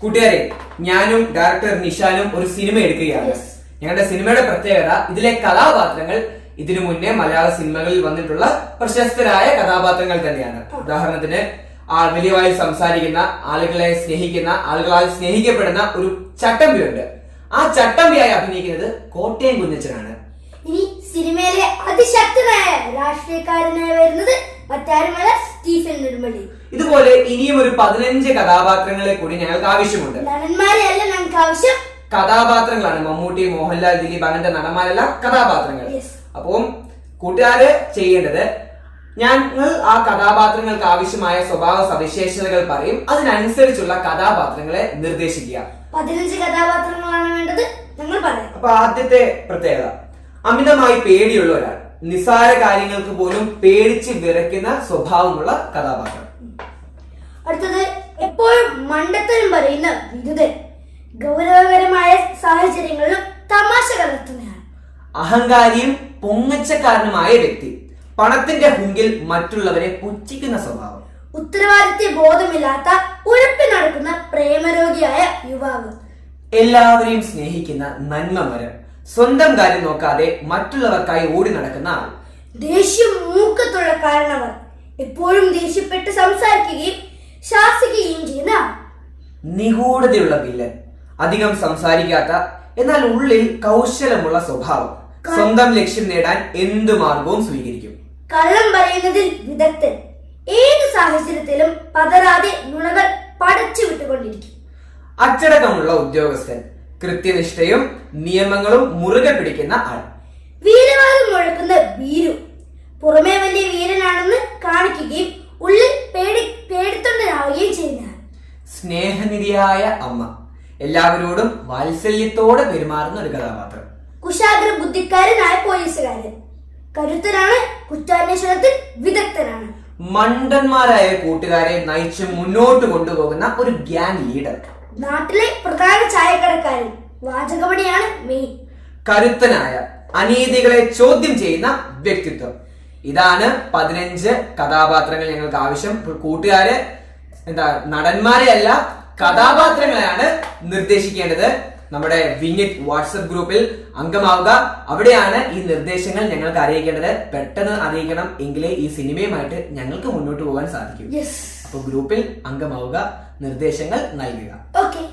കൂട്ടുകാരെ, ഞാനും ഡയറക്ടർ നിഷാനും ഒരു സിനിമ എടുക്കുകയാണ്. ഞങ്ങളുടെ സിനിമയുടെ പ്രത്യേകത ഇതിലെ കഥാപാത്രങ്ങൾ ഇതിനു മുന്നേ മലയാള സിനിമകളിൽ വന്നിട്ടുള്ള പ്രശസ്തരായ കഥാപാത്രങ്ങൾ തന്നെയാണ്. ഉദാഹരണത്തിന് വലിയ വായിൽ സംസാരിക്കുന്ന, ആളുകളെ സ്നേഹിക്കുന്ന, ആളുകളാൽ സ്നേഹിക്കപ്പെടുന്ന ഒരു ചട്ടമ്പിയുണ്ട്. ആ ചട്ടമ്പിയായി അഭിനയിക്കുന്നത് കോട്ടയം കുഞ്ഞച്ചനാണ്. ഇനി സിനിമയിലെ അതിശക്തനായ രാഷ്ട്രീയക്കാരനായി വരുന്നത് മറ്റാരുമല്ല, സ്റ്റീഫൻ നെടുമ്പള്ളി. ഇതുപോലെ ഇനിയും ഒരു 15 കഥാപാത്രങ്ങളെ കൂടി ഞങ്ങൾക്ക് ആവശ്യമുണ്ട്. നടന്മാരെയല്ല ഞങ്ങൾക്ക് ആവശ്യം, കഥാപാത്രങ്ങളാണ്. മമ്മൂട്ടി, മോഹൻലാൽ, ദിലീപ് അങ്ങനത്തെ നടന്മാരല്ല, കഥാപാത്രങ്ങൾ. അപ്പം കൂട്ടുകാര് ചെയ്യേണ്ടത്, ഞങ്ങൾ ആ കഥാപാത്രങ്ങൾക്ക് ആവശ്യമായ സ്വഭാവ സവിശേഷതകൾ പറയും, അതിനനുസരിച്ചുള്ള കഥാപാത്രങ്ങളെ നിർദ്ദേശിക്കുക. 15 കഥാപാത്രങ്ങളാണ് വേണ്ടത്, ഞങ്ങൾ പറയാം. അപ്പൊ ആദ്യത്തെ പ്രത്യേകത, അമിതമായി പേടിയുള്ള ഒരാൾ, നിസ്സാര കാര്യങ്ങൾക്ക് പോലും പേടിച്ച് വിറയ്ക്കുന്ന സ്വഭാവമുള്ള കഥാപാത്രം. അടുത്തത്, എപ്പോഴും മണ്ടത്തരം പറയുന്ന വിരുദ്ധൻ, ഗൗരവകരമായ സാഹചര്യങ്ങളിലും തമാശ കലർത്തുന്നയാൾ. അഹങ്കാരിയും പൊങ്ങച്ചക്കാരനുമായ വ്യക്തി, പണത്തിന്റെ ഹുങ്കിൽ മറ്റുള്ളവരെ പുച്ഛിക്കുന്ന സ്വഭാവം. ഉത്തരവാദിത്വ ബോധമില്ലാത്ത ഉഴപ്പി നടക്കുന്ന പ്രേമരോഗിയായ യുവാവ്. എല്ലാവരെയും സ്നേഹിക്കുന്ന നന്മമരം, സ്വന്തം കാര്യം നോക്കാതെ മറ്റുള്ളവർക്കായി ഓടി നടക്കുന്ന ആൾ. ദേഷ്യം മൂക്കത്തുള്ള കാരണവർ, എപ്പോഴും ദേഷ്യപ്പെട്ട് സംസാരിക്കുകയും ശാസിക്കുകയും ചെയ്യുന്ന ആൾ. നിഗൂഢതയുള്ള വില്ലൻ, അധികം സംസാരിക്കാത്ത എന്നാൽ ഉള്ളിൽ കൗശലമുള്ള സ്വഭാവം, സ്വന്തം ലക്ഷ്യം നേടാൻ എന്തു മാർഗവും സ്വീകരിക്കും. കള്ളം പറയുന്നതിൽ വിദഗ്ധൻ, ഏത് സാഹചര്യത്തിലും പതറാതെ നുണകൾ പടച്ചു വിട്ടുകൊണ്ടിരിക്കും. അച്ചടക്കമുള്ള ഉദ്യോഗസ്ഥൻ, കൃത്യനിഷ്ഠയും നിയമങ്ങളും മുറുകെ പിടിക്കുന്ന ആൾ. വീരവാദം മുഴക്കുന്ന ഭീരു, പുറമേ വലിയ വീരനാണെന്ന് കാണിക്കുകയും ഉള്ളിൽ പേടിത്തൊണ്ടനാവുകയും ചെയ്യുന്ന ആൾ. സ്നേഹനിധിയായ അമ്മ, എല്ലാവരോടും വാത്സല്യത്തോടെ പെരുമാറുന്ന ഒരു കഥാപാത്രം. കുശാഗ്ര ബുദ്ധിക്കാരനായ പോലീസുകാരൻ, കരുത്തനാണ്, കുറ്റാന്വേഷണത്തിൽ വിദഗ്ധനാണ്. മണ്ടന്മാരായ കൂട്ടുകാരെ നയിച്ച് മുന്നോട്ട് കൊണ്ടുപോകുന്ന ഒരു ഗ്യാങ് ലീഡർ. നാട്ടിലെ പ്രധാന ചായക്കടക്കാരൻ, വാചകമണിയാണ് മെയിൻ. കരുത്തനായ, അനീതികളെ ചോദ്യം ചെയ്യുന്ന വ്യക്തിത്വം. ഇതാണ് 15 കഥാപാത്രങ്ങൾ ഞങ്ങൾക്ക് ആവശ്യം. കൂട്ടുകാര് നടന്മാരെ അല്ല, കഥാപാത്രങ്ങളെയാണ് നിർദ്ദേശിക്കേണ്ടത്. നമ്മുടെ വിങ്ങിറ്റ് വാട്സപ്പ് ഗ്രൂപ്പിൽ അംഗമാവുക. അവിടെയാണ് ഈ നിർദ്ദേശങ്ങൾ ഞങ്ങൾക്ക് അറിയിക്കേണ്ടത്. പെട്ടെന്ന് അറിയിക്കണം, എങ്കിലേ ഈ സിനിമയുമായിട്ട് ഞങ്ങൾക്ക് മുന്നോട്ട് പോകാൻ സാധിക്കും. അപ്പൊ ഗ്രൂപ്പിൽ അംഗമാവുക, നിർദ്ദേശങ്ങൾ നൽകുക. ഓക്കെ.